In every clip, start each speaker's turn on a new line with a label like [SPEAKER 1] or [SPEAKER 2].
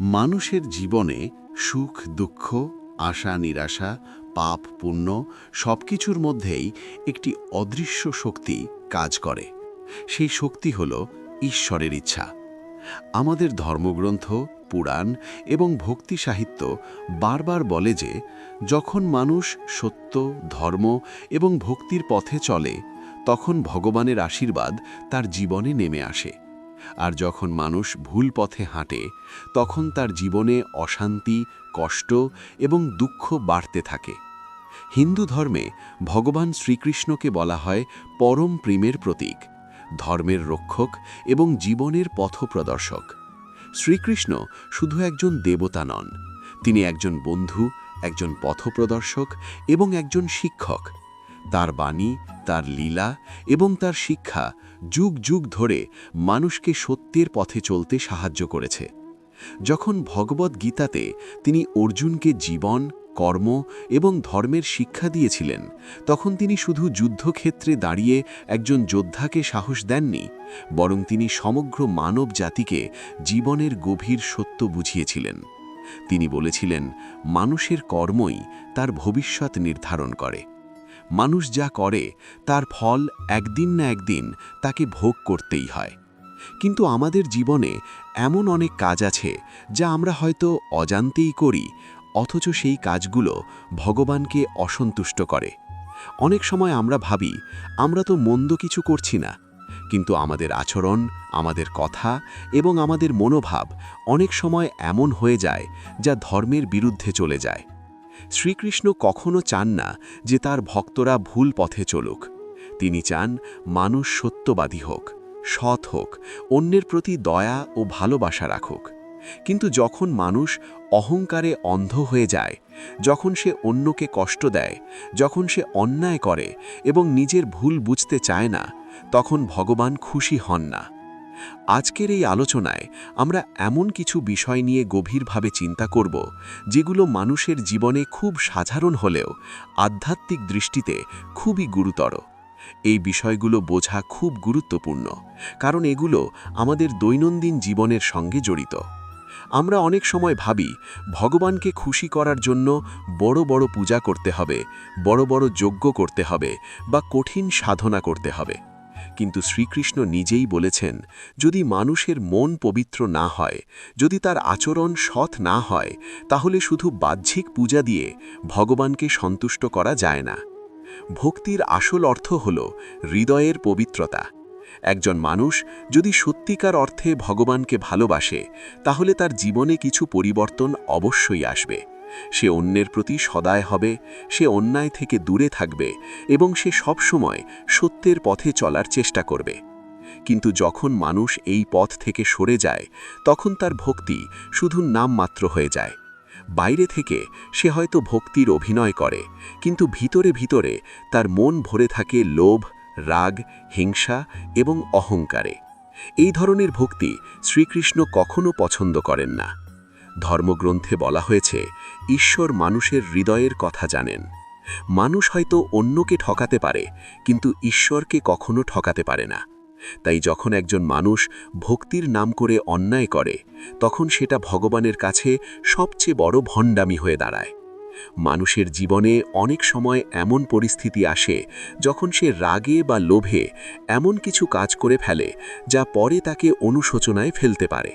[SPEAKER 1] মানুষের জীবনে সুখ দুঃখ, আশা নিরাশা, পাপ পুণ্য সবকিছুর মধ্যেই একটি অদৃশ্য শক্তি কাজ করে। সেই শক্তি হল ঈশ্বরের ইচ্ছা। আমাদের ধর্মগ্রন্থ, পুরাণ এবং ভক্তি সাহিত্য বারবার বলে যে যখন মানুষ সত্য, ধর্ম এবং ভক্তির পথে চলে তখন ভগবানের আশীর্বাদ তার জীবনে নেমে আসে। আর যখন মানুষ ভুল পথে হাঁটে তখন তার জীবনে অশান্তি, কষ্ট এবং দুঃখ বাড়তে থাকে। হিন্দু ধর্মে ভগবান শ্রীকৃষ্ণকে বলা হয় পরম প্রেমের প্রতীক, ধর্মের রক্ষক এবং জীবনের পথপ্রদর্শক। শ্রীকৃষ্ণ শুধু একজন দেবতা নন, তিনি একজন বন্ধু, একজন পথপ্রদর্শক এবং একজন শিক্ষক। তার বাণী, তার লীলা এবং তার শিক্ষা যুগ যুগ ধরে মানুষকে সত্যের পথে চলতে সাহায্য করেছে। যখন ভগবদ্ গীতাতে তিনি অর্জুনকে জীবন, কর্ম এবং ধর্মের শিক্ষা দিয়েছিলেন, তখন তিনি শুধু যুদ্ধক্ষেত্রে দাঁড়িয়ে একজন যোদ্ধাকে সাহস দেননি, বরং তিনি সমগ্র মানব জাতিকে জীবনের গভীর সত্য বুঝিয়েছিলেন। তিনি বলেছিলেন, মানুষের কর্মই তার ভবিষ্যৎ নির্ধারণ করে। মানুষ যা করে তার ফল একদিন না একদিন তাকে ভোগ করতেই হয়। কিন্তু আমাদের জীবনে এমন অনেক কাজ আছে যা আমরা হয়তো অজান্তেই করি, অথচ সেই কাজগুলো ভগবানকে অসন্তুষ্ট করে। অনেক সময় আমরা ভাবি আমরা তো মন্দ কিছু করছি না, কিন্তু আমাদের আচরণ, আমাদের কথা এবং আমাদের মনোভাব অনেক সময় এমন হয়ে যায় যা ধর্মের বিরুদ্ধে চলে যায়। শ্রীকৃষ্ণ কখনো চান না যে তার ভক্তরা ভুল পথে চলুক। তিনি চান মানুষ সত্যবাদী হোক, সৎ হোক, অন্যের প্রতি দয়া ও ভালোবাসা রাখুক। কিন্তু যখন মানুষ অহংকারে অন্ধ হয়ে যায়, যখন সে অন্যকে কষ্ট দেয়, যখন সে অন্যায় করে এবং নিজের ভুল বুঝতে চায় না, তখন ভগবান খুশি হন না। আজকের এই আলোচনায় আমরা এমন কিছু বিষয় নিয়ে গভীরভাবে চিন্তা করব যেগুলো মানুষের জীবনে খুব সাধারণ হলেও আধ্যাত্মিক দৃষ্টিতে খুবই গুরুতর। এই বিষয়গুলো বোঝা খুব গুরুত্বপূর্ণ, কারণ এগুলো আমাদের দৈনন্দিন জীবনের সঙ্গে জড়িত। আমরা অনেক সময় ভাবি ভগবানকে খুশি করার জন্য বড় বড় পূজা করতে হবে, বড় বড় যজ্ঞ করতে হবে বা কঠিন সাধনা করতে হবে। কিন্তু শ্রীকৃষ্ণ নিজেই বলেছেন, যদি মানুষের মন পবিত্র না হয়, যদি তার আচরণ সৎ না হয়, তাহলে শুধু বাহ্যিক পূজা দিয়ে ভগবানকে সন্তুষ্ট করা যায় না। ভক্তির আসল অর্থ হল হৃদয়ের পবিত্রতা। একজন মানুষ যদি সত্যিকার অর্থে ভগবানকে ভালোবাসে, তাহলে তার জীবনে কিছু পরিবর্তন অবশ্যই আসবে। সে অন্যের প্রতি সদয় হবে, সে অন্যায় থেকে দূরে থাকবে এবং সে সবসময় সত্যের পথে চলার চেষ্টা করবে। কিন্তু যখন মানুষ এই পথ থেকে সরে যায়, তখন তার ভক্তি শুধু নামমাত্র হয়ে যায়। বাইরে থেকে সে হয়তো ভক্তির অভিনয় করে, কিন্তু ভিতরে ভিতরে তার মন ভরে থাকে লোভ, রাগ, হিংসা এবং অহংকারে। এই ধরনের ভক্তি শ্রীকৃষ্ণ কখনো পছন্দ করেন না। ধর্মগ্রন্থে বলা হয়েছে, ঈশ্বর মানুষের হৃদয়ের কথা জানেন। মানুষ হয়তো অন্যকে ঠকাতে পারে, কিন্তু ঈশ্বরকে কখনো ঠকাতে পারে না। তাই যখন একজন মানুষ ভক্তির নাম করে অন্যায় করে, তখন সেটা ভগবানের কাছে সবচেয়ে বড় ভণ্ডামি হয়ে দাঁড়ায়। মানুষের জীবনে অনেক সময় এমন পরিস্থিতি আসে যখন সে রাগে বা লোভে এমন কিছু কাজ করে ফেলে যা পরে তাকে অনুশোচনায় ফেলতে পারে।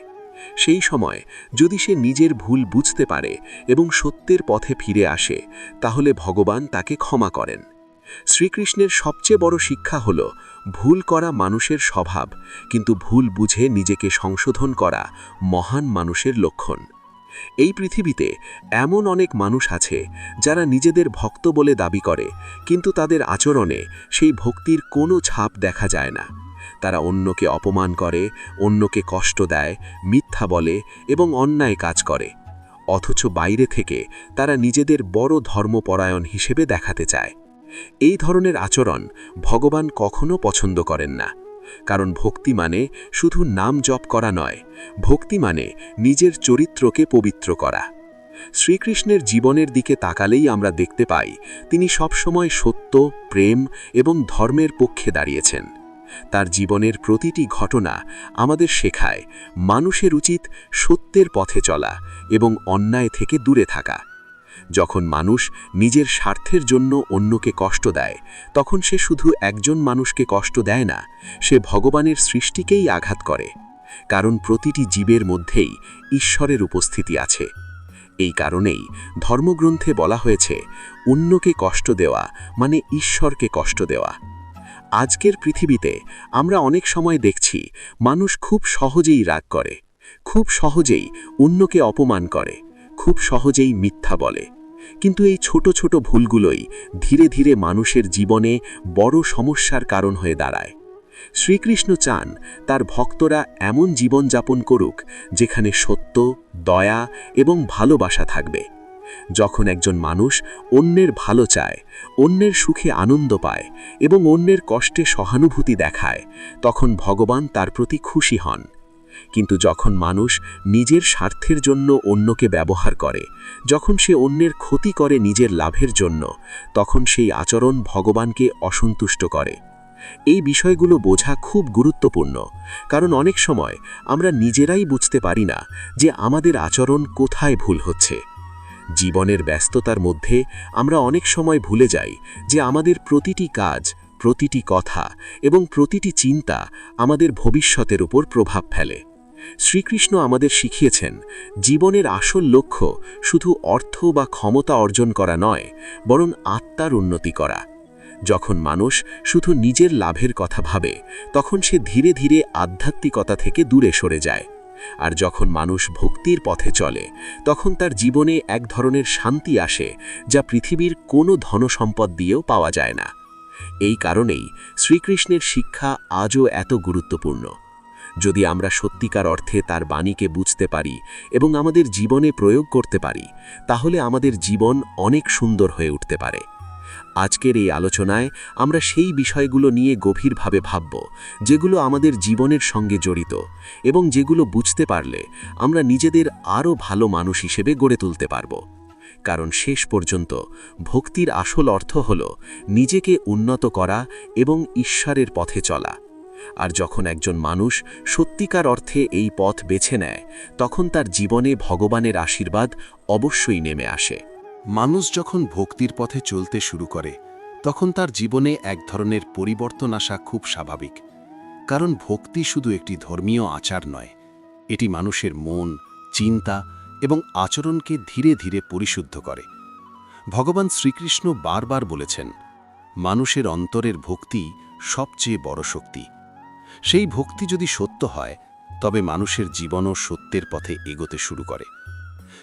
[SPEAKER 1] সেই সময় যদি সে নিজের ভুল বুঝতে পারে এবং সত্যের পথে ফিরে আসে, তাহলে ভগবান তাকে ক্ষমা করেন। শ্রীকৃষ্ণের সবচেয়ে বড় শিক্ষা হল, ভুল করা মানুষের স্বভাব, কিন্তু ভুল বুঝে নিজেকে সংশোধন করা মহান মানুষের লক্ষণ। এই পৃথিবীতে এমন অনেক মানুষ আছে যারা নিজেদের ভক্ত বলে দাবি করে, কিন্তু তাদের আচরণে সেই ভক্তির কোনো ছাপ দেখা যায় না। তারা অন্যকে অপমান করে, অন্যকে কষ্ট দেয়, মিথ্যা বলে এবং অন্যায় কাজ করে। অথচ বাইরে থেকে তারা নিজেদের বড় ধর্মপরায়ণ হিসেবে দেখাতে চায়। এই ধরনের আচরণ ভগবান কখনো পছন্দ করেন না। কারণ ভক্তি মানে শুধু নাম জপ করা নয়, ভক্তি মানে নিজের চরিত্রকে পবিত্র করা। শ্রীকৃষ্ণের জীবনের দিকে তাকালেই আমরা দেখতে পাই তিনি সবসময় সত্য, প্রেম এবং ধর্মের পক্ষে দাঁড়িয়েছেন।
[SPEAKER 2] তার জীবনের প্রতিটি ঘটনা আমাদের শেখায় মানুষের উচিত সত্যের পথে চলা এবং অন্যায় থেকে দূরে থাকা। যখন মানুষ নিজের স্বার্থের জন্য অন্যকে কষ্ট দেয়, তখন সে শুধু একজন মানুষকে কষ্ট দেয় না, সে ভগবানের সৃষ্টিকেই আঘাত করে। কারণ প্রতিটি জীবের মধ্যেই ঈশ্বরের উপস্থিতি আছে। এই কারণেই ধর্মগ্রন্থে বলা হয়েছে, অন্যকে কষ্ট দেওয়া মানে ঈশ্বরকে কষ্ট দেওয়া। আজকের পৃথিবীতে আমরা অনেক সময় দেখছি মানুষ খুব সহজেই রাগ করে, খুব সহজেই অন্যকে অপমান করে, খুব সহজেই মিথ্যা বলে। কিন্তু এই ছোট ছোট ভুলগুলোই ধীরে ধীরে মানুষের জীবনে বড় সমস্যার কারণ হয়ে দাঁড়ায়। শ্রীকৃষ্ণ চান তার ভক্তরা এমন জীবন যাপন করুক যেখানে সত্য, দয়া এবং ভালোবাসা থাকবে। যখন একজন মানুষ অন্যের ভালো চায়, অন্যের সুখে আনন্দ পায় এবং অন্যের কষ্টে সহানুভূতি দেখায়, তখন ভগবান তার প্রতি খুশি হন। কিন্তু যখন মানুষ নিজের স্বার্থের জন্য অন্যকে ব্যবহার করে, যখন সে অন্যের ক্ষতি করে নিজের লাভের জন্য, তখন সেই আচরণ ভগবানকে অসন্তুষ্ট করে। এই বিষয়গুলো বোঝা খুব গুরুত্বপূর্ণ, কারণ অনেক সময় আমরা নিজেরাই বুঝতে পারি না যে আমাদের আচরণ কোথায় ভুল হচ্ছে। জীবনের ব্যস্ততার মধ্যে আমরা অনেক সময় ভুলে যাই যে আমাদের প্রতিটি কাজ, প্রতিটি কথা এবং প্রতিটি চিন্তা আমাদের ভবিষ্যতের উপর প্রভাব ফেলে। শ্রীকৃষ্ণ আমাদের শিখিয়েছেন, জীবনের আসল লক্ষ্য শুধু অর্থ বা ক্ষমতা অর্জন করা নয়, বরং আত্মার উন্নতি করা। যখন মানুষ শুধু নিজের লাভের কথা ভাবে, তখন সে ধীরে ধীরে আধ্যাত্মিকতা থেকে দূরে সরে যায়। আর যখন মানুষ ভক্তির পথে চলে, তখন তার জীবনে এক ধরনের শান্তি আসে যা পৃথিবীর কোনো ধনসম্পদ দিয়েও পাওয়া যায় না। এই কারণেই শ্রীকৃষ্ণের শিক্ষা আজও এত গুরুত্বপূর্ণ। যদি আমরা সত্যিকার অর্থে তার বাণীকে বুঝতে পারি এবং আমাদের জীবনে প্রয়োগ করতে পারি, তাহলে আমাদের জীবন অনেক সুন্দর হয়ে উঠতে পারে। আজকের এই আলোচনায় আমরা সেই বিষয়গুলো নিয়ে গভীরভাবে ভাবব, যেগুলো আমাদের জীবনের সঙ্গে জড়িত এবং যেগুলো বুঝতে পারলে আমরা নিজেদের আরও ভালো মানুষ হিসেবে গড়ে তুলতে পারব। কারণ শেষ পর্যন্ত ভক্তির আসল অর্থ হল নিজেকে উন্নত করা এবং ঈশ্বরের পথে চলা। আর যখন একজন মানুষ সত্যিকার অর্থে এই পথ বেছে নেয়, তখন তার জীবনে ভগবানের আশীর্বাদ অবশ্যই নেমে আসে।
[SPEAKER 1] মানুষ যখন ভক্তির পথে চলতে শুরু করে, তখন তার জীবনে এক ধরনের পরিবর্তন আসা খুব স্বাভাবিক। কারণ ভক্তি শুধু একটি ধর্মীয় আচার নয়, এটি মানুষের মন, চিন্তা এবং আচরণকে ধীরে ধীরে পরিশুদ্ধ করে। ভগবান শ্রীকৃষ্ণ বারবার বলেছেন, মানুষের অন্তরের ভক্তি সবচেয়ে বড় শক্তি। সেই ভক্তি যদি সত্য হয়, তবে মানুষের জীবনও সত্যের পথে এগোতে শুরু করে।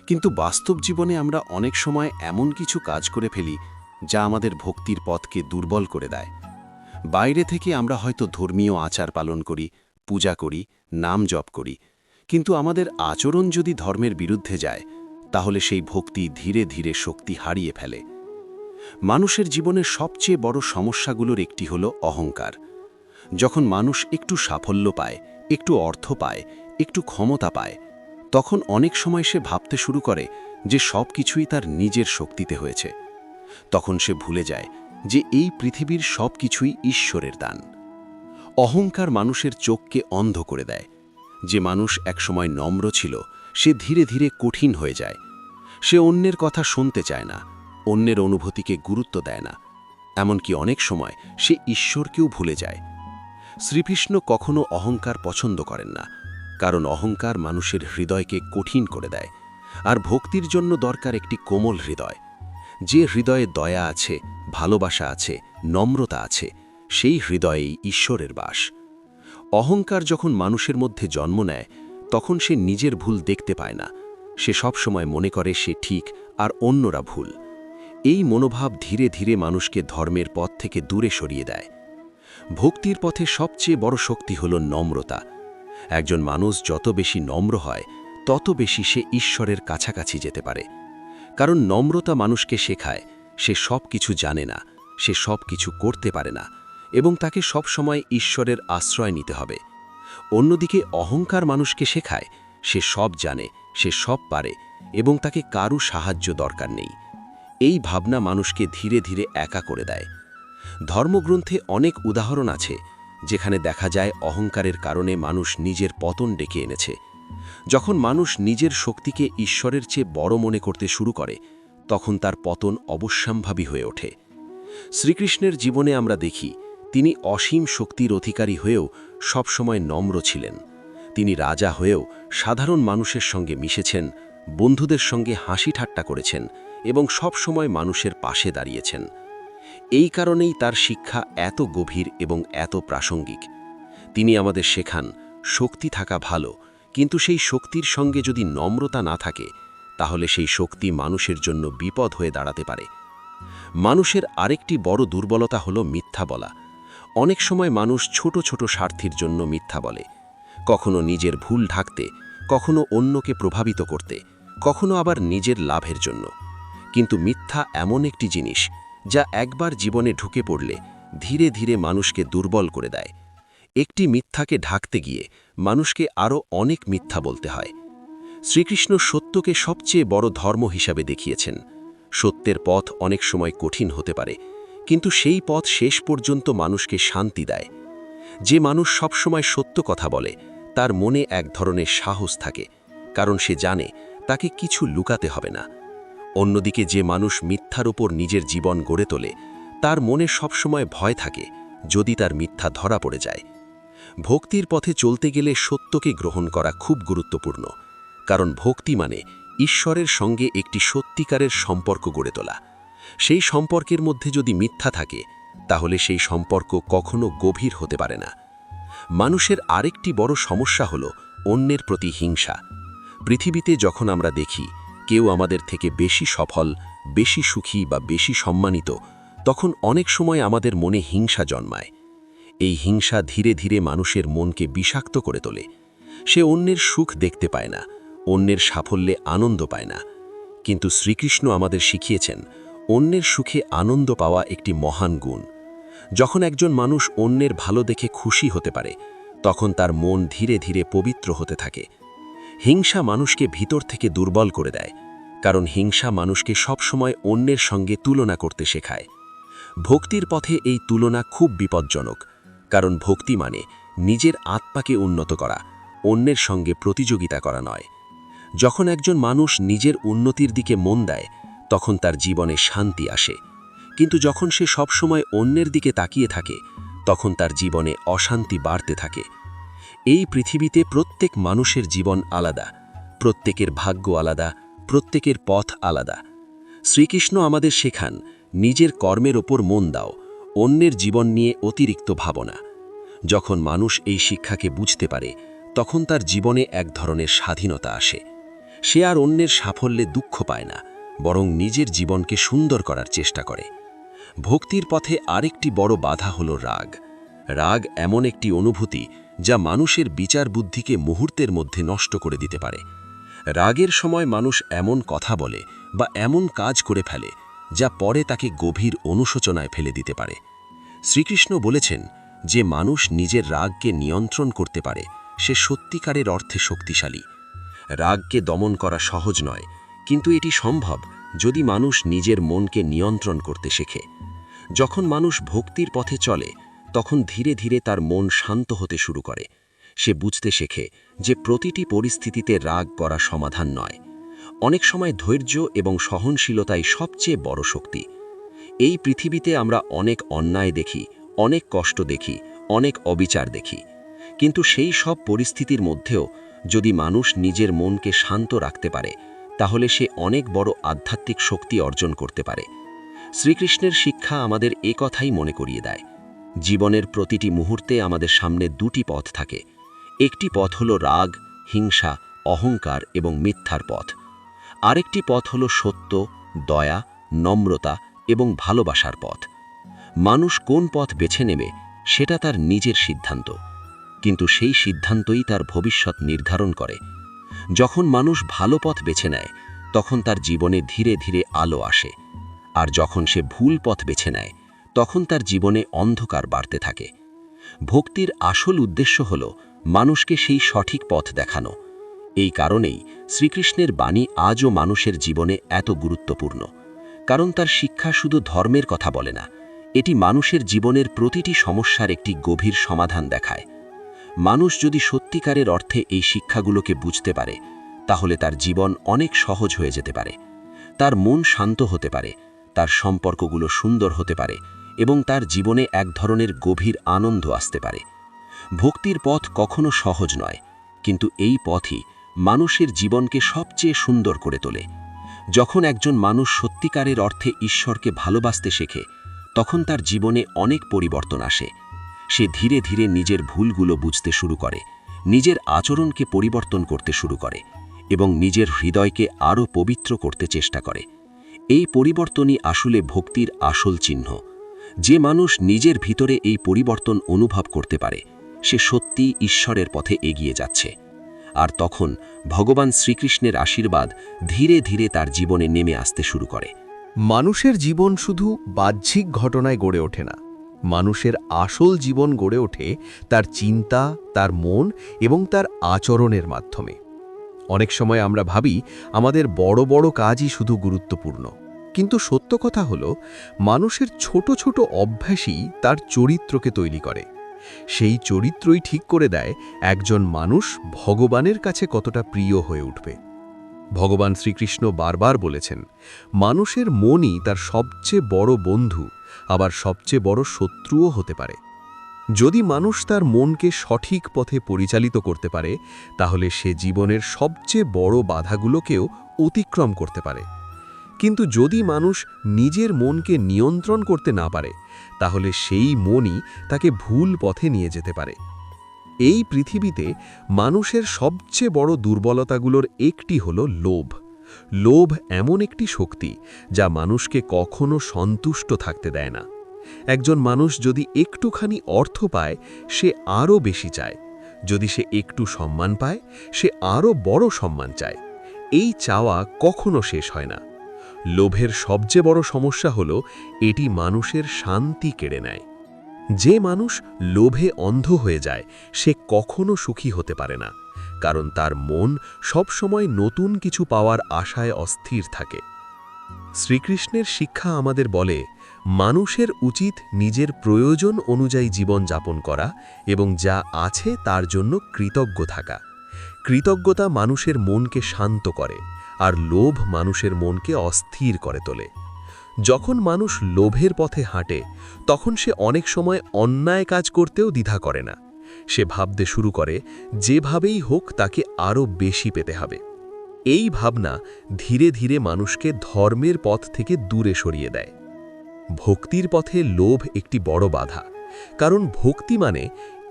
[SPEAKER 1] কিন্তু বাস্তব জীবনে আমরা অনেক সময় এমন কিছু কাজ করে ফেলি যা আমাদের ভক্তির পথকে দুর্বল করে দেয়। বাইরে থেকে আমরা হয়তো ধর্মীয় আচার পালন করি, পূজা করি, নাম জপ করি, কিন্তু আমাদের আচরণ যদি ধর্মের বিরুদ্ধে যায়, তাহলে সেই ভক্তি ধীরে ধীরে শক্তি হারিয়ে ফেলে। মানুষের জীবনের সবচেয়ে বড় সমস্যাগুলোর একটি হলো অহংকার। যখন মানুষ একটু সাফল্য পায়, একটু অর্থ পায়, একটু ক্ষমতা পায়, তখন অনেক সময় সে ভাবতে শুরু করে যে সব কিছুই তার নিজের শক্তিতে হয়েছে। তখন সে ভুলে যায় যে এই পৃথিবীর সব কিছুই ঈশ্বরের দান। অহংকার মানুষের চোখকে অন্ধ করে দেয়। যে মানুষ একসময় নম্র ছিল, সে ধীরে ধীরে কঠিন হয়ে যায়। সে অন্যের কথা শুনতে চায় না, অন্যের অনুভূতিকে গুরুত্ব দেয় না, এমনকি অনেক সময় সে ঈশ্বরকেও ভুলে যায়। শ্রীকৃষ্ণ কখনো অহংকার পছন্দ করেন না, কারণ অহংকার মানুষের হৃদয়কে কঠিন করে দেয়। আর ভক্তির জন্য দরকার একটি কোমল হৃদয়। যে হৃদয়ে দয়া আছে, ভালোবাসা আছে, নম্রতা আছে, সেই হৃদয়েই ঈশ্বরের বাস। অহংকার যখন মানুষের মধ্যে জন্ম নেয়, তখন সে নিজের ভুল দেখতে পায় না। সে সবসময় মনে করে সে ঠিক আর অন্যরা ভুল। এই মনোভাব ধীরে ধীরে মানুষকে ধর্মের পথ থেকে দূরে সরিয়ে দেয়। ভক্তির পথে সবচেয়ে বড় শক্তি হল নম্রতা। একজন মানুষ যত বেশি নম্র হয়, তত বেশি সে ঈশ্বরের কাছাকাছি যেতে পারে। কারণ নম্রতা মানুষকে শেখায় সে সব কিছু জানে না, সে সব কিছু করতে পারে না এবং তাকে সব সময় ঈশ্বরের আশ্রয় নিতে হবে। অন্যদিকে অহংকার মানুষকে শেখায় সে সব জানে, সে সব পারে এবং তাকে কারও সাহায্য দরকার নেই। এই ভাবনা মানুষকে ধীরে ধীরে একা করে দেয়। ধর্মগ্রন্থে অনেক উদাহরণ আছে
[SPEAKER 2] যেখানে দেখা যায় অহংকারের কারণে মানুষ নিজের পতন ডেকে এনেছে। যখন মানুষ নিজের শক্তিকে ঈশ্বরের চেয়ে বড় মনে করতে শুরু করে, তখন তার পতন অবশ্যম্ভাবী হয়ে ওঠে। শ্রীকৃষ্ণের জীবনে আমরা দেখি তিনি অসীম শক্তির অধিকারী হয়েও সবসময় নম্র ছিলেন। তিনি রাজা হয়েও সাধারণ মানুষের সঙ্গে মিশেছেন, বন্ধুদের সঙ্গে হাসি ঠাট্টা করেছেন এবং সবসময় মানুষের পাশে দাঁড়িয়েছেন। এই কারণেই তার শিক্ষা এত গভীর এবং এত প্রাসঙ্গিক। তিনি আমাদের শেখান, শক্তি থাকা ভালো, কিন্তু সেই শক্তির সঙ্গে যদি নম্রতা না থাকে, তাহলে সেই শক্তি মানুষের জন্য বিপদ হয়ে দাঁড়াতে পারে। মানুষের আরেকটি বড় দুর্বলতা হলো মিথ্যা বলা। অনেক সময় মানুষ ছোট ছোট স্বার্থের জন্য মিথ্যা বলে, কখনো নিজের ভুল ঢাকতে, কখনো অন্যকে প্রভাবিত করতে, কখনো আবার নিজের লাভের জন্য। কিন্তু মিথ্যা এমন একটি জিনিস যা একবার জীবনে ঢুকে পড়লে ধীরে ধীরে মানুষকে দুর্বল করে দেয়। একটি মিথ্যাকে ঢাকতে গিয়ে মানুষকে আরও অনেক মিথ্যা বলতে হয়। শ্রীকৃষ্ণ সত্যকে সবচেয়ে বড় ধর্ম হিসাবে দেখিয়েছেন। সত্যের পথ অনেক সময় কঠিন হতে পারে, কিন্তু সেই পথ শেষ পর্যন্ত মানুষকে শান্তি দেয়। যে মানুষ সবসময় সত্য কথা বলে, তার মনে এক ধরনের সাহস থাকে, কারণ সে জানে তাকে কিছু লুকাতে হবে না। অন্যদিকে যে মানুষ মিথ্যার ওপর নিজের জীবন গড়ে তোলে, তার মনে সবসময় ভয় থাকে যদি তার মিথ্যা ধরা পড়ে যায়। ভক্তির পথে চলতে গেলে সত্যকে গ্রহণ করা খুব গুরুত্বপূর্ণ, কারণ ভক্তি মানে ঈশ্বরের সঙ্গে একটি সত্যিকারের সম্পর্ক গড়ে তোলা। সেই সম্পর্কের মধ্যে যদি মিথ্যা থাকে, তাহলে সেই সম্পর্ক কখনো গভীর হতে পারে না। মানুষের আরেকটি বড় সমস্যা হলো অন্যের প্রতি হিংসা। পৃথিবীতে যখন আমরা দেখি কেউ আমাদের থেকে বেশি সফল, বেশি সুখী বা বেশি সম্মানিত, তখন অনেক সময় আমাদের মনে হিংসা জন্মায়। এই হিংসা ধীরে ধীরে মানুষের মনকে বিষাক্ত করে তোলে। সে অন্যের সুখ দেখতে পায় না, অন্যের সাফল্যে আনন্দ পায় না। কিন্তু শ্রীকৃষ্ণ আমাদের শিখিয়েছেন, অন্যের সুখে আনন্দ পাওয়া একটি মহান গুণ। যখন একজন মানুষ অন্যের ভালো দেখে খুশি হতে পারে, তখন তার মন ধীরে ধীরে পবিত্র হতে থাকে। হিংসা মানুষকে ভিতর থেকে দুর্বল করে দেয়, কারণ হিংসা মানুষকে সবসময় অন্যের সঙ্গে তুলনা করতে শেখায়। ভক্তির পথে এই তুলনা খুব বিপজ্জনক, কারণ ভক্তি মানে নিজের আত্মাকে উন্নত করা, অন্যের সঙ্গে প্রতিযোগিতা করা নয়। যখন একজন মানুষ নিজের উন্নতির দিকে মন দেয়, তখন তার জীবনে শান্তি আসে। কিন্তু যখন সে সবসময় অন্যের দিকে তাকিয়ে থাকে, তখন তার জীবনে অশান্তি বাড়তে থাকে। এই পৃথিবীতে প্রত্যেক মানুষের জীবন আলাদা, প্রত্যেকের ভাগ্য আলাদা, প্রত্যেকের পথ আলাদা। শ্রীকৃষ্ণ আমাদের শেখান, নিজের কর্মের ওপর মন দাও, অন্যের জীবন নিয়ে অতিরিক্ত ভাবনা। যখন মানুষ এই শিক্ষাকে বুঝতে পারে, তখন তার জীবনে এক ধরনের স্বাধীনতা আসে। সে আর অন্যের সাফল্যে দুঃখ পায় না, বরং নিজের জীবনকে সুন্দর করার চেষ্টা করে। ভক্তির পথে আরেকটি বড় বাধা হলো রাগ। রাগ এমন একটি অনুভূতি যা মানুষের বিচার বুদ্ধিকে মুহূর্তের মধ্যে নষ্ট করে দিতে পারে। রাগের সময় মানুষ এমন কথা বলে বা এমন কাজ করে ফেলে যা পরে তাকে গভীর অনুশোচনায় ফেলে দিতে পারে। শ্রীকৃষ্ণ বলেছেন, যে মানুষ নিজের রাগকে নিয়ন্ত্রণ করতে পারে, সে সত্যিকারের অর্থে শক্তিশালী। রাগকে দমন করা সহজ নয়, কিন্তু এটি সম্ভব যদি মানুষ নিজের মনকে নিয়ন্ত্রণ করতে শেখে। যখন মানুষ ভক্তির পথে চলে, তখন ধীরে ধীরে তার মন শান্ত হতে শুরু করে। সে বুঝতে শেখে যে প্রতিটি পরিস্থিতিতে রাগ করা সমাধান নয়। অনেক সময় ধৈর্য এবং সহনশীলতাই সবচেয়ে বড় শক্তি। এই পৃথিবীতে আমরা অনেক অন্যায় দেখি, অনেক কষ্ট দেখি, অনেক অবিচার দেখি, কিন্তু সেই সব পরিস্থিতির মধ্যেও যদি মানুষ নিজের মনকে শান্ত রাখতে পারে, তাহলে সে অনেক বড় আধ্যাত্মিক শক্তি অর্জন করতে পারে। শ্রীকৃষ্ণের শিক্ষা আমাদের কথাই মনে করিয়ে দেয়। জীবনের প্রতিটি মুহূর্তে আমাদের সামনে দুটি পথ থাকে। একটি পথ হলো রাগ, হিংসা, অহংকার এবং মিথ্যার পথ। আরেকটি পথ হলো সত্য, দয়া, নম্রতা এবং ভালোবাসার পথ। মানুষ কোন পথ বেছে নেবে সেটা তার নিজের সিদ্ধান্ত, কিন্তু সেই সিদ্ধান্তই তার ভবিষ্যৎ নির্ধারণ করে। যখন মানুষ ভালো পথ বেছে নেয়, তখন তার জীবনে ধীরে ধীরে আলো আসে, আর যখন সে ভুল পথ বেছে নেয়, তখন তার জীবনে অন্ধকার বাড়তে থাকে। ভক্তির আসল উদ্দেশ্য হল মানুষকে সেই সঠিক পথ দেখানো। এই কারণেই শ্রীকৃষ্ণের বাণী আজও মানুষের জীবনে এত গুরুত্বপূর্ণ, কারণ তার শিক্ষা শুধু ধর্মের কথা বলে না, এটি মানুষের জীবনের প্রতিটি সমস্যার একটি গভীর সমাধান দেখায়। মানুষ যদি সত্যিকারের অর্থে এই শিক্ষাগুলোকে বুঝতে পারে, তাহলে তার জীবন অনেক সহজ হয়ে যেতে পারে। তার মন শান্ত হতে পারে, তার সম্পর্কগুলো সুন্দর হতে পারে এবং তার জীবনে এক ধরনের গভীর আনন্দ আসতে পারে। ভক্তির পথ কখনো সহজ নয়, কিন্তু এই পথই মানুষের জীবনকে সবচেয়ে সুন্দর করে তোলে। যখন একজন মানুষ সত্যিকারের অর্থে ঈশ্বরকে ভালোবাসতে শেখে, তখন তার জীবনে অনেক পরিবর্তন আসে। সে ধীরে ধীরে নিজের ভুলগুলো বুঝতে শুরু করে, নিজের আচরণকে পরিবর্তন করতে শুরু করে এবং নিজের হৃদয়কে আরও পবিত্র করতে চেষ্টা করে। এই পরিবর্তনই আসলে ভক্তির আসল চিহ্ন। যে মানুষ নিজের ভিতরে এই পরিবর্তন অনুভব করতে পারে, সে সত্যিই ঈশ্বরের পথে এগিয়ে যাচ্ছে। আর তখন ভগবান শ্রীকৃষ্ণের আশীর্বাদ ধীরে ধীরে তার জীবনে নেমে আসতে শুরু করে।
[SPEAKER 3] মানুষের জীবন শুধু বাহ্যিক ঘটনায় গড়ে ওঠে না। মানুষের আসল জীবন গড়ে ওঠে তার চিন্তা, তার মন এবং তার আচরণের মাধ্যমে। অনেক সময় আমরা ভাবি আমাদের বড় বড় কাজই শুধু গুরুত্বপূর্ণ, কিন্তু সত্য কথা হলো মানুষের ছোট ছোট অভ্যাসই তার চরিত্রকে তৈরি করে। সেই চরিত্রই ঠিক করে দেয় একজন মানুষ ভগবানের কাছে কতটা প্রিয় হয়ে উঠবে। ভগবান শ্রীকৃষ্ণ বারবার বলেছেন, মানুষের মনই তার সবচেয়ে বড় বন্ধু, আবার সবচেয়ে বড় শত্রুও হতে পারে। যদি মানুষ তার মনকে সঠিক পথে পরিচালিত করতে পারে, তাহলে সে জীবনের সবচেয়ে বড় বাধাগুলোকেও অতিক্রম করতে পারে। কিন্তু যদি মানুষ নিজের মনকে নিয়ন্ত্রণ করতে না পারে, তাহলে সেই মনই তাকে ভুল পথে নিয়ে যেতে পারে। এই পৃথিবীতে মানুষের সবচেয়ে বড় দুর্বলতাগুলোর একটি হলো লোভ। লোভ এমন একটি শক্তি যা মানুষকে কখনো সন্তুষ্ট থাকতে দেয় না। একজন মানুষ যদি একটুখানি অর্থ পায়, সে আরও বেশি চায়। যদি সে একটু সম্মান পায়, সে আরও বড় সম্মান চায়। এই চাওয়া কখনো শেষ হয় না। লোভের সবচেয়ে বড় সমস্যা হলো এটি মানুষের শান্তি কেড়ে নেয়। যে মানুষ লোভে অন্ধ হয়ে যায়, সে কখনো সুখী হতে পারে না, কারণ তার মন সবসময় নতুন কিছু পাওয়ার আশায় অস্থির থাকে। শ্রীকৃষ্ণের শিক্ষা আমাদের বলে, মানুষের উচিত নিজের প্রয়োজন অনুযায়ী জীবন যাপন করা এবং যা আছে তার জন্য কৃতজ্ঞ থাকা। কৃতজ্ঞতা মানুষের মনকে শান্ত করে, আর লোভ মানুষের মনকে অস্থির করে তোলে। যখন মানুষ লোভের পথে হাঁটে, তখন সে অনেক সময় অন্যায় কাজ করতেও দ্বিধা করে না। সে ভাবতে শুরু করে যেভাবেই হোক তাকে আরও বেশি পেতে হবে। এই ভাবনা ধীরে ধীরে মানুষকে ধর্মের পথ থেকে দূরে সরিয়ে দেয়। ভক্তির পথে লোভ একটি বড় বাধা, কারণ ভক্তি মানে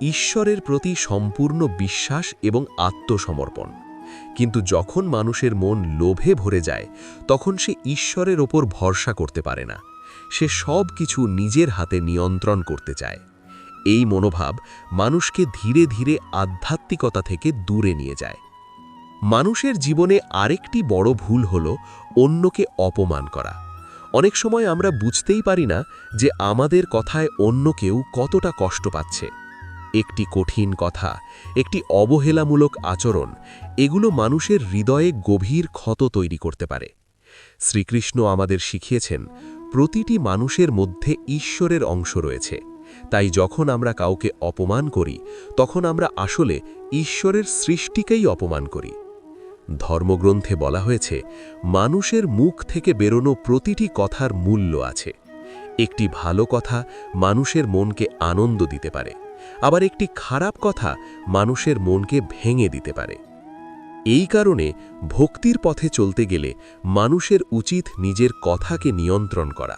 [SPEAKER 3] ঈশ্বরের প্রতি সম্পূর্ণ বিশ্বাস এবং আত্মসমর্পণ। কিন্তু যখন মানুষের মন লোভে ভরে যায়, তখন সে ঈশ্বরের ওপর ভরসা করতে পারে না। সে সব কিছু নিজের হাতে নিয়ন্ত্রণ করতে চায়। এই মনোভাব মানুষকে ধীরে ধীরে আধ্যাত্মিকতা থেকে দূরে নিয়ে যায়। মানুষের জীবনে আরেকটি বড় ভুল হলো অন্যকে অপমান করা। অনেক সময় আমরা বুঝতেই পারি না যে আমাদের কথায় অন্য কেউ কতটা কষ্ট পাচ্ছে। একটি কঠিন কথা, একটি অবহেলামূলক আচরণ, এগুলো মানুষের হৃদয়ে গভীর ক্ষত তৈরি করতে পারে। শ্রীকৃষ্ণ আমাদের শিখিয়েছেন, প্রতিটি মানুষের মধ্যে ঈশ্বরের অংশ রয়েছে। তাই যখন আমরা কাউকে অপমান করি, তখন আমরা আসলে ঈশ্বরের সৃষ্টিকেই অপমান করি। ধর্মগ্রন্থে বলা হয়েছে, মানুষের মুখ থেকে বেরোনো প্রতিটি কথার মূল্য আছে। একটি ভালো কথা মানুষের মনকে আনন্দ দিতে পারে, আবার একটি খারাপ কথা মানুষের মনকে ভেঙে দিতে পারে। এই কারণে ভক্তির পথে চলতে গেলে মানুষের উচিত নিজের কথাকে নিয়ন্ত্রণ করা।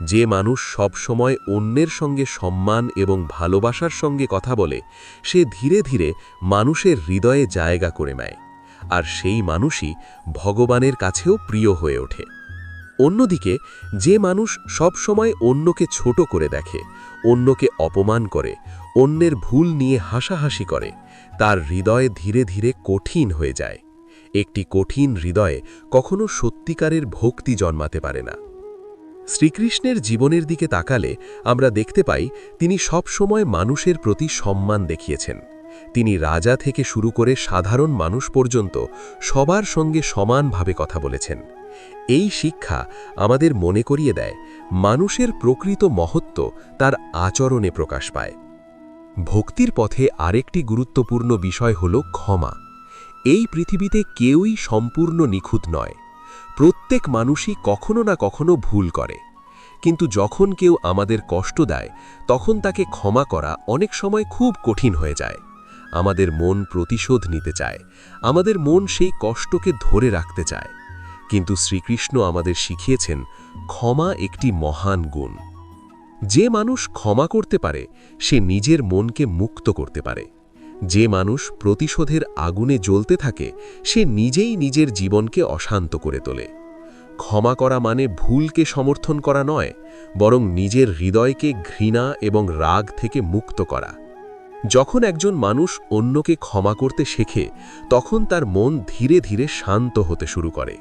[SPEAKER 3] যে মানুষ সব সময় অন্যের সঙ্গে সম্মান এবং ভালোবাসার সঙ্গে কথা বলে, সে ধীরে ধীরে মানুষের হৃদয়ে জায়গা করে নেয়, আর সেই মানুষই ভগবানের কাছেও প্রিয় হয়ে ওঠে। অন্যদিকে যে মানুষ সব সময় অন্যকে ছোট করে দেখে, অন্যকে অপমান করে, অন্যের ভুল নিয়ে হাসাহাসি করে, তার হৃদয় ধীরে ধীরে কঠিন হয়ে যায়। একটি কঠিন হৃদয়ে কখনো সত্যিকারের ভক্তি জন্মাতে পারে না। শ্রীকৃষ্ণের জীবনের দিকে তাকালে আমরা দেখতে পাই, তিনি সব সময় মানুষের প্রতি সম্মান দেখিয়েছেন।
[SPEAKER 2] তিনি রাজা থেকে শুরু করে সাধারণ মানুষ পর্যন্ত সবার সঙ্গে সমানভাবে কথা বলেছেন। এই শিক্ষা আমাদের মনে করিয়ে দেয় মানুষের প্রকৃত মহত্ব তার আচরণে প্রকাশ পায়। ভক্তির পথে আরেকটি গুরুত্বপূর্ণ বিষয় হল ক্ষমা। এই পৃথিবীতে কেউই সম্পূর্ণ নিখুঁত নয়। প্রত্যেক মানুষই কখনো না কখনো ভুল করে, কিন্তু যখন কেউ আমাদের কষ্ট দেয় তখন তাকে ক্ষমা করা অনেক সময় খুব কঠিন হয়ে যায়। আমাদের মন প্রতিশোধ নিতে চায়, আমাদের মন সেই কষ্টকে ধরে রাখতে চায়। কিন্তু শ্রীকৃষ্ণ আমাদের শিখিয়েছেন ক্ষমা একটি মহান গুণ। যে মানুষ ক্ষমা করতে পারে সে নিজের মনকে মুক্ত করতে পারে। যে মানুষ প্রতিশোধের আগুনে জ্বলতে থাকে সে নিজেই নিজের জীবনকে অশান্ত করে তোলে। ক্ষমা করা মানে ভুলকে সমর্থন করা নয়, বরং নিজের হৃদয়কে ঘৃণা এবং রাগ থেকে মুক্ত করা। যখন একজন মানুষ অন্যকে ক্ষমা করতে শেখে তখন তার মন ধীরে ধীরে শান্ত হতে শুরু করে।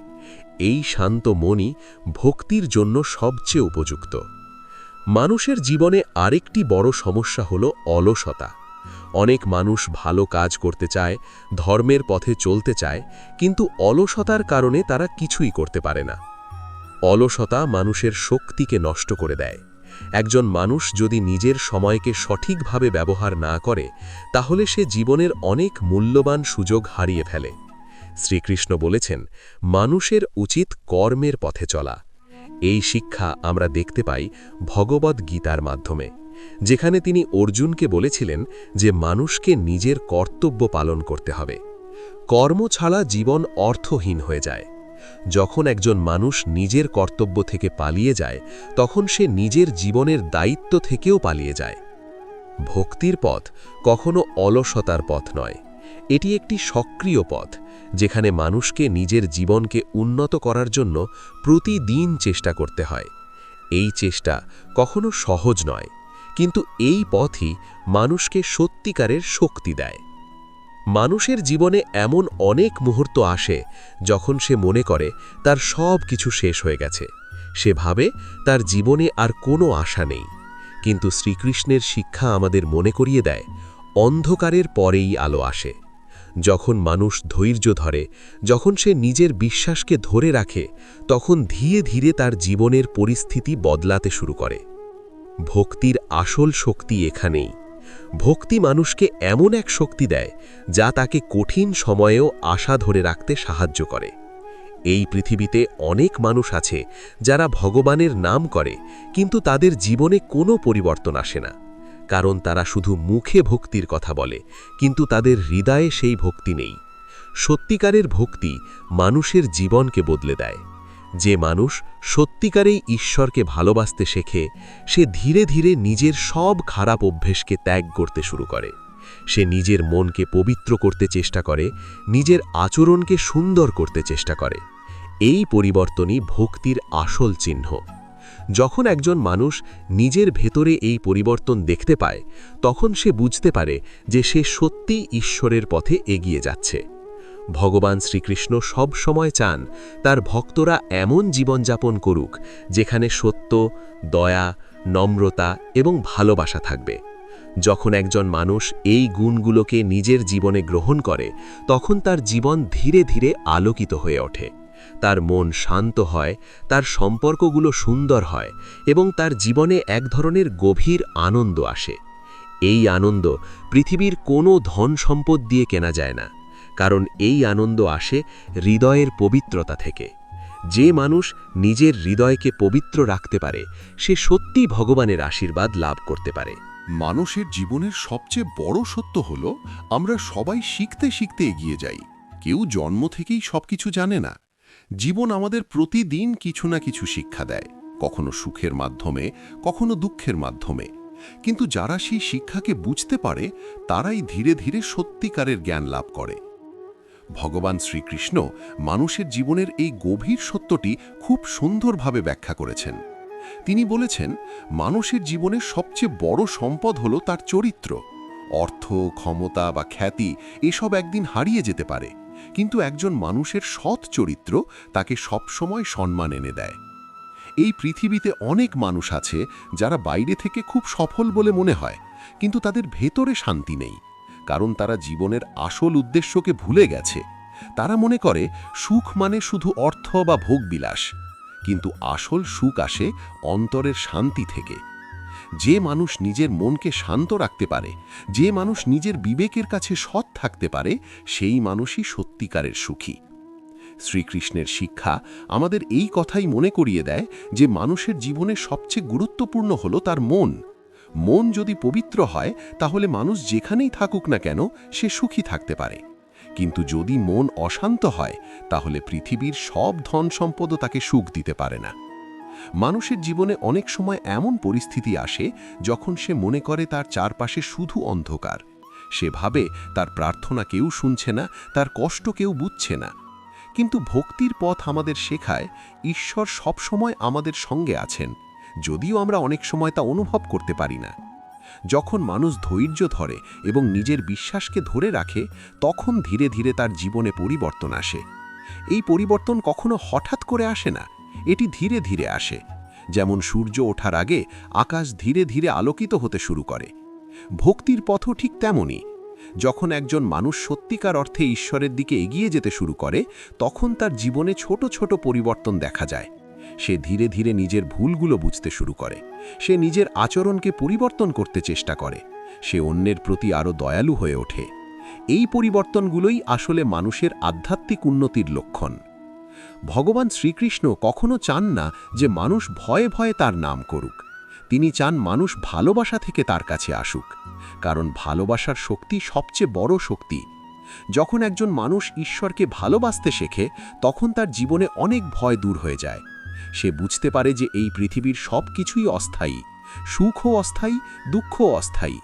[SPEAKER 2] এই শান্ত মনই ভক্তির জন্য সবচেয়ে উপযুক্ত। মানুষের জীবনে আরেকটি বড় সমস্যা হল অলসতা। অনেক মানুষ ভালো কাজ করতে চায়, ধর্মের পথে চলতে চায়, কিন্তু অলসতার কারণে তারা কিছুই করতে পারে না। অলসতা মানুষের শক্তিকে নষ্ট করে দেয়। একজন মানুষ যদি নিজের সময়কে সঠিকভাবে ব্যবহার না করে তাহলে সে জীবনের অনেক মূল্যবান সুযোগ হারিয়ে ফেলে। শ্রীকৃষ্ণ বলেছেন, মানুষের উচিত কর্মের পথে চলা। এই শিক্ষা আমরা দেখতে পাই ভগবদ্ গীতার মাধ্যমে, যেখানে তিনি অর্জুনকে বলেছিলেন যে মানুষকে নিজের কর্তব্য পালন করতে হবে। কর্ম ছাড়া জীবন অর্থহীন হয়ে যায়। যখন একজন মানুষ নিজের কর্তব্য থেকে পালিয়ে যায় তখন সে নিজের জীবনের দায়িত্ব থেকেও পালিয়ে যায়। ভক্তির পথ কখনো অলসতার পথ নয়, এটি একটি সক্রিয় পথ, যেখানে মানুষকে নিজের জীবনকে উন্নত করার জন্য প্রতিদিন চেষ্টা করতে হয়। এই চেষ্টা কখনো সহজ নয়, কিন্তু এই পথই মানুষকে সত্যিকারের শক্তি দেয়। মানুষের জীবনে এমন অনেক মুহূর্ত আসে যখন সে মনে করে তার সব কিছু শেষ হয়ে গেছে। সে ভাবে তার জীবনে আর কোনো আশা নেই। কিন্তু শ্রীকৃষ্ণের শিক্ষা আমাদের মনে করিয়ে দেয় অন্ধকারের পরেই আলো আসে। যখন মানুষ ধৈর্য ধরে, যখন সে নিজের বিশ্বাসকে ধরে রাখে, তখন ধীরে ধীরে তার জীবনের পরিস্থিতি বদলাতে শুরু করে। ভক্তির আসল শক্তি এখানেই। ভক্তি মানুষকে এমন এক শক্তি দেয় যা তাকে কঠিন সময়েও আশা ধরে রাখতে সাহায্য করে। এই পৃথিবীতে অনেক মানুষ আছে যারা ভগবানের নাম করে, কিন্তু তাদের জীবনে কোনো পরিবর্তন আসে না, কারণ তারা শুধু মুখে ভক্তির কথা বলে, কিন্তু তাদের হৃদয়ে সেই ভক্তি নেই। সত্যিকারের ভক্তি মানুষের জীবনকে বদলে দেয়। যে মানুষ সত্যিকারেই ঈশ্বরকে ভালোবাসতে শেখে সে ধীরে ধীরে নিজের সব খারাপ অভ্যেসকে ত্যাগ করতে শুরু করে। সে নিজের মনকে পবিত্র করতে চেষ্টা করে, নিজের আচরণকে সুন্দর করতে চেষ্টা করে। এই পরিবর্তনই ভক্তির আসল চিহ্ন। যখন একজন মানুষ নিজের ভেতরে এই পরিবর্তন দেখতে পায় তখন সে বুঝতে পারে যে সে সত্যিই ঈশ্বরের পথে এগিয়ে যাচ্ছে। ভগবান শ্রীকৃষ্ণ সব সময় চান তার ভক্তরা এমন জীবনযাপন করুক যেখানে সত্য, দয়া, নম্রতা এবং ভালোবাসা থাকবে। যখন একজন মানুষ এই গুণগুলোকে নিজের জীবনে গ্রহণ করে তখন তার জীবন ধীরে ধীরে আলোকিত হয়ে ওঠে। তার মন শান্ত হয়, তার সম্পর্কগুলো সুন্দর হয় এবং তার জীবনে এক ধরনের গভীর আনন্দ আসে। এই আনন্দ পৃথিবীর কোনো ধন সম্পদ দিয়ে কেনা যায় না, কারণ এই আনন্দ আসে হৃদয়ের পবিত্রতা থেকে। যে মানুষ নিজের হৃদয়কে পবিত্র রাখতে পারে সে সত্যি ভগবানের আশীর্বাদ লাভ করতে পারে।
[SPEAKER 1] মানুষের জীবনের সবচেয়ে বড় সত্য হল আমরা সবাই শিখতে শিখতে এগিয়ে যাই। কেউ জন্ম থেকেই সবকিছু জানে না। জীবন আমাদের প্রতিদিন কিছু না কিছু শিক্ষা দেয়, কখনো সুখের মাধ্যমে, কখনো দুঃখের মাধ্যমে। কিন্তু যারা সেই শিক্ষাকে বুঝতে পারে তারাই ধীরে ধীরে সত্যিকারের জ্ঞান লাভ করে। ভগবান শ্রীকৃষ্ণ মানুষের জীবনের এই গভীর সত্যটি খুব সুন্দরভাবে ব্যাখ্যা করেছেন। তিনি বলেছেন, মানুষের জীবনের সবচেয়ে বড় সম্পদ হল তার চরিত্র। অর্থ, ক্ষমতা বা খ্যাতি এসব একদিন হারিয়ে যেতে পারে, কিন্তু একজন মানুষের সৎ চরিত্র তাকে সবসময় সম্মান এনে দেয়। এই পৃথিবীতে অনেক মানুষ আছে যারা বাইরে থেকে খুব সফল বলে মনে হয়, কিন্তু তাদের ভেতরে শান্তি নেই,
[SPEAKER 4] কারণ তারা জীবনের আসল উদ্দেশ্যকে ভুলে গেছে। তারা মনে করে সুখ মানে শুধু অর্থ বা ভোগবিলাস, কিন্তু আসল সুখ আসে অন্তরের শান্তি থেকে। যে মানুষ নিজের মনকে শান্ত রাখতে পারে, যে মানুষ নিজের বিবেকের কাছে সৎ থাকতে পারে, সেই মানুষই সত্যিকারের সুখী। শ্রীকৃষ্ণের শিক্ষা আমাদের এই কথাই মনে করিয়ে দেয় যে মানুষের জীবনে সবচেয়ে গুরুত্বপূর্ণ হল তার মন। মন যদি পবিত্র হয় তাহলে মানুষ যেখানেই থাকুক না কেন সে সুখী থাকতে পারে, কিন্তু যদি মন অশান্ত হয় তাহলে পৃথিবীর সব ধন সম্পদও তাকে সুখ দিতে পারে না। মানুষের জীবনে অনেক সময় এমন পরিস্থিতি আসে যখন সে মনে করে তার চারপাশে শুধু অন্ধকার। সে ভাবে তার প্রার্থনা কেউ শুনছে না, তার কষ্ট কেউ বুঝছে না। কিন্তু ভক্তির পথ আমাদের শেখায় ঈশ্বর সবসময় আমাদের সঙ্গে আছেন, যদিও আমরা অনেক সময় তা অনুভব করতে পারি না। যখন মানুষ ধৈর্য ধরে এবং নিজের বিশ্বাসকে ধরে রাখে, তখন ধীরে ধীরে তার জীবনে পরিবর্তন আসে। এই পরিবর্তন কখনো হঠাৎ করে আসে না, এটি ধীরে ধীরে আসে। যেমন সূর্য ওঠার আগে আকাশ ধীরে ধীরে আলোকিত হতে শুরু করে। ভক্তির পথও ঠিক তেমনই। যখন একজন মানুষ সত্যিকার অর্থে ঈশ্বরের দিকে এগিয়ে যেতে শুরু করে, তখন তার জীবনে ছোট ছোট পরিবর্তন দেখা যায়। সে ধীরে ধীরে নিজের ভুলগুলো বুঝতে শুরু করে, সে নিজের আচরণকে পরিবর্তন করতে চেষ্টা করে, সে অন্যের প্রতি আরও দয়ালু হয়ে ওঠে। এই পরিবর্তনগুলোই আসলে মানুষের আধ্যাত্মিক উন্নতির লক্ষণ। ভগবান শ্রীকৃষ্ণ কখনো চান না যে মানুষ ভয়ে ভয়ে তার নাম করুক। তিনি চান মানুষ ভালোবাসা থেকে তার কাছে আসুক, কারণ ভালোবাসার শক্তি সবচেয়ে বড় শক্তি। যখন একজন মানুষ ঈশ্বরকে ভালোবাসতে শেখে, তখন তার জীবনে অনেক ভয় দূর হয়ে যায়। সে বুঝতে পারে যে এই পৃথিবীর সব কিছুই অস্থায়ী, সুখও অস্থায়ী, দুঃখও অস্থায়ী,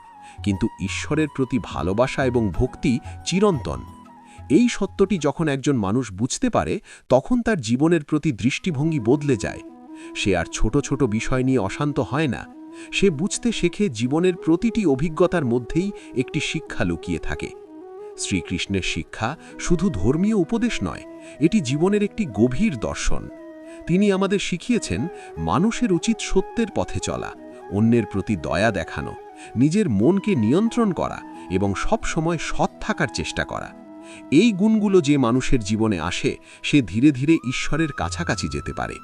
[SPEAKER 4] কিন্তু ঈশ্বরের প্রতি ভালোবাসা এবং ভক্তি চিরন্তন। এই সত্যটি যখন একজন মানুষ বুঝতে পারে, তখন তার জীবনের প্রতি দৃষ্টিভঙ্গি বদলে যায়। সে আর ছোট ছোট বিষয় নিয়ে অশান্ত হয় না। সে বুঝতে শেখে জীবনের প্রতিটি অভিজ্ঞতার মধ্যেই একটি শিক্ষা লুকিয়ে থাকে। শ্রীকৃষ্ণের শিক্ষা শুধু ধর্মীয় উপদেশ নয়, এটি জীবনের একটি গভীর দর্শন। তিনি আমাদের শিখিয়েছেন মানুষের উচিত সত্যের পথে চলা, অন্যের প্রতি দয়া দেখানো, নিজের মনকে নিয়ন্ত্রণ করা এবং সব সময় সৎ থাকার চেষ্টা করা। এই গুণগুলো যে মানুষের জীবনে আসে, সে ধীরে ধীরে ঈশ্বরের কাছাকাছি যেতে পারে।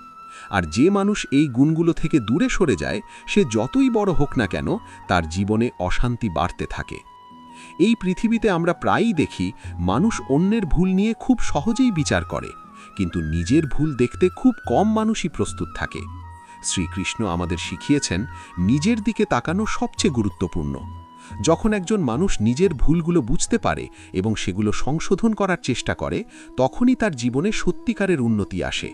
[SPEAKER 4] আর যে মানুষ এই গুণগুলো থেকে দূরে সরে যায়, সে যতই বড় হোক না কেন, তার জীবনে অশান্তি বাড়তে থাকে। এই পৃথিবীতে আমরা প্রায়ই দেখি মানুষ অন্যের ভুল নিয়ে খুব সহজেই বিচার করে, কিন্তু নিজের ভুল দেখতে খুব কম মানুষই প্রস্তুত থাকে। শ্রীকৃষ্ণ আমাদের শিখিয়েছেন নিজের দিকে তাকানো সবচেয়ে গুরুত্বপূর্ণ। যখন একজন মানুষ নিজের ভুলগুলো বুঝতে পারে এবং সেগুলো সংশোধন করার চেষ্টা করে, তখনই তার জীবনে সত্যিকারের উন্নতি আসে।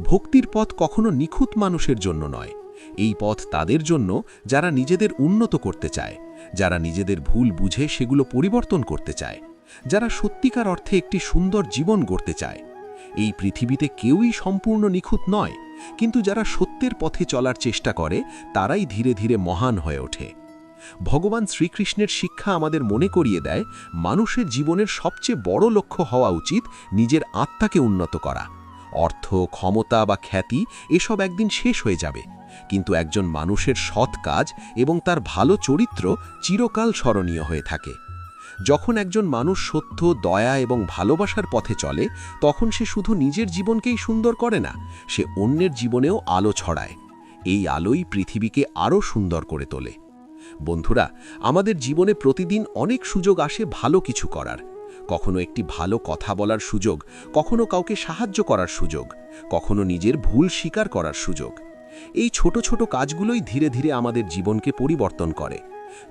[SPEAKER 4] ভক্তির পথ কখনো নিখুঁত মানুষের জন্য নয়। এই পথ তাদের জন্য যারা নিজেদের উন্নত করতে চায়, যারা নিজেদের ভুল বুঝে সেগুলো পরিবর্তন করতে চায়, যারা সত্যিকার অর্থে একটি সুন্দর জীবন গড়তে চায়। এই পৃথিবীতে কেউই সম্পূর্ণ নিখুঁত নয়, কিন্তু যারা সত্যের পথে চলার চেষ্টা করে, তারাই ধীরে ধীরে মহান হয়ে ওঠে। ভগবান শ্রীকৃষ্ণের শিক্ষা আমাদের মনে করিয়ে দেয় মানুষের জীবনের সবচেয়ে বড় লক্ষ্য হওয়া উচিত নিজের আত্মাকে উন্নত করা। অর্থ, ক্ষমতা বা খ্যাতি এসব একদিন শেষ হয়ে যাবে, কিন্তু একজন মানুষের সৎ কাজ এবং তার ভালো চরিত্র চিরকাল স্মরণীয় হয়ে থাকে। যখন একজন মানুষ সত্য, দয়া এবং ভালোবাসার পথে চলে, তখন সে শুধু নিজের জীবনকেই সুন্দর করে না, সে অন্যের জীবনেও আলো ছড়ায়। এই আলোই পৃথিবীকে আরও সুন্দর করে তোলে। বন্ধুরা, আমাদের জীবনে প্রতিদিন অনেক সুযোগ আসে ভালো কিছু করার। কখনো একটি ভালো কথা বলার সুযোগ, কখনো কাউকে সাহায্য করার সুযোগ, কখনো নিজের ভুল স্বীকার করার সুযোগ। এই ছোট ছোট কাজগুলোই ধীরে ধীরে আমাদের জীবনকে পরিবর্তন করে।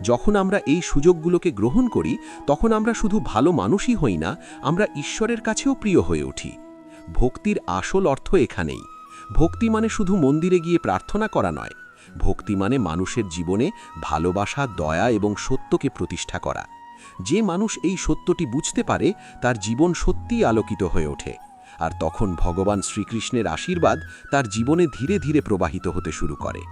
[SPEAKER 4] যখন আমরা এই সুযোগগুলোকে গ্রহণ করি, তখন আমরা শুধু ভালো মানুষই হই না, আমরা ঈশ্বরের কাছেও প্রিয় হয়ে উঠি। ভক্তির আসল অর্থ এখানেই। ভক্তি মানে শুধু মন্দিরে গিয়ে প্রার্থনা করা নয়। ভক্তি মানে মানুষের জীবনে ভালোবাসা, দয়া এবং সত্যকে প্রতিষ্ঠা করা। যে মানুষ এই সত্যটি বুঝতে পারে, তার জীবন সত্যিই আলোকিত হয়ে ওঠে। আর তখন ভগবান শ্রীকৃষ্ণের আশীর্বাদ তার জীবনে ধীরে ধীরে প্রবাহিত হতে শুরু করে।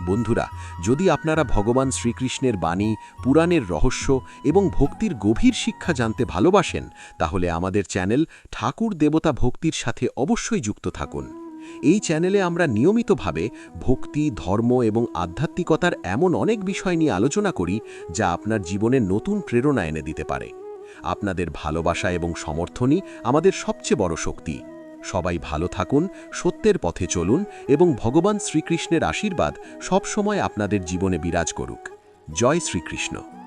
[SPEAKER 4] বন্ধুরা, যদি আপনারা ভগবান শ্রীকৃষ্ণের বাণী, পুরাণের রহস্য এবং ভক্তির গভীর শিক্ষা জানতে ভালোবাসেন, তাহলে আমাদের চ্যানেল ঠাকুর দেবতা ভক্তির সাথে অবশ্যই যুক্ত থাকুন। এই চ্যানেলে আমরা নিয়মিতভাবে ভক্তি, ধর্ম এবং আধ্যাত্মিকতার এমন অনেক বিষয় নিয়ে আলোচনা করি যা আপনার জীবনে নতুন প্রেরণা এনে দিতে পারে। আপনাদের ভালোবাসা এবং সমর্থনই আমাদের সবচেয়ে বড় শক্তি। সবাই ভালো থাকুন, সত্যের পথে চলুন এবং ভগবান শ্রীকৃষ্ণের আশীর্বাদ সবসময় আপনাদের জীবনে বিরাজ করুক। জয় শ্রীকৃষ্ণ।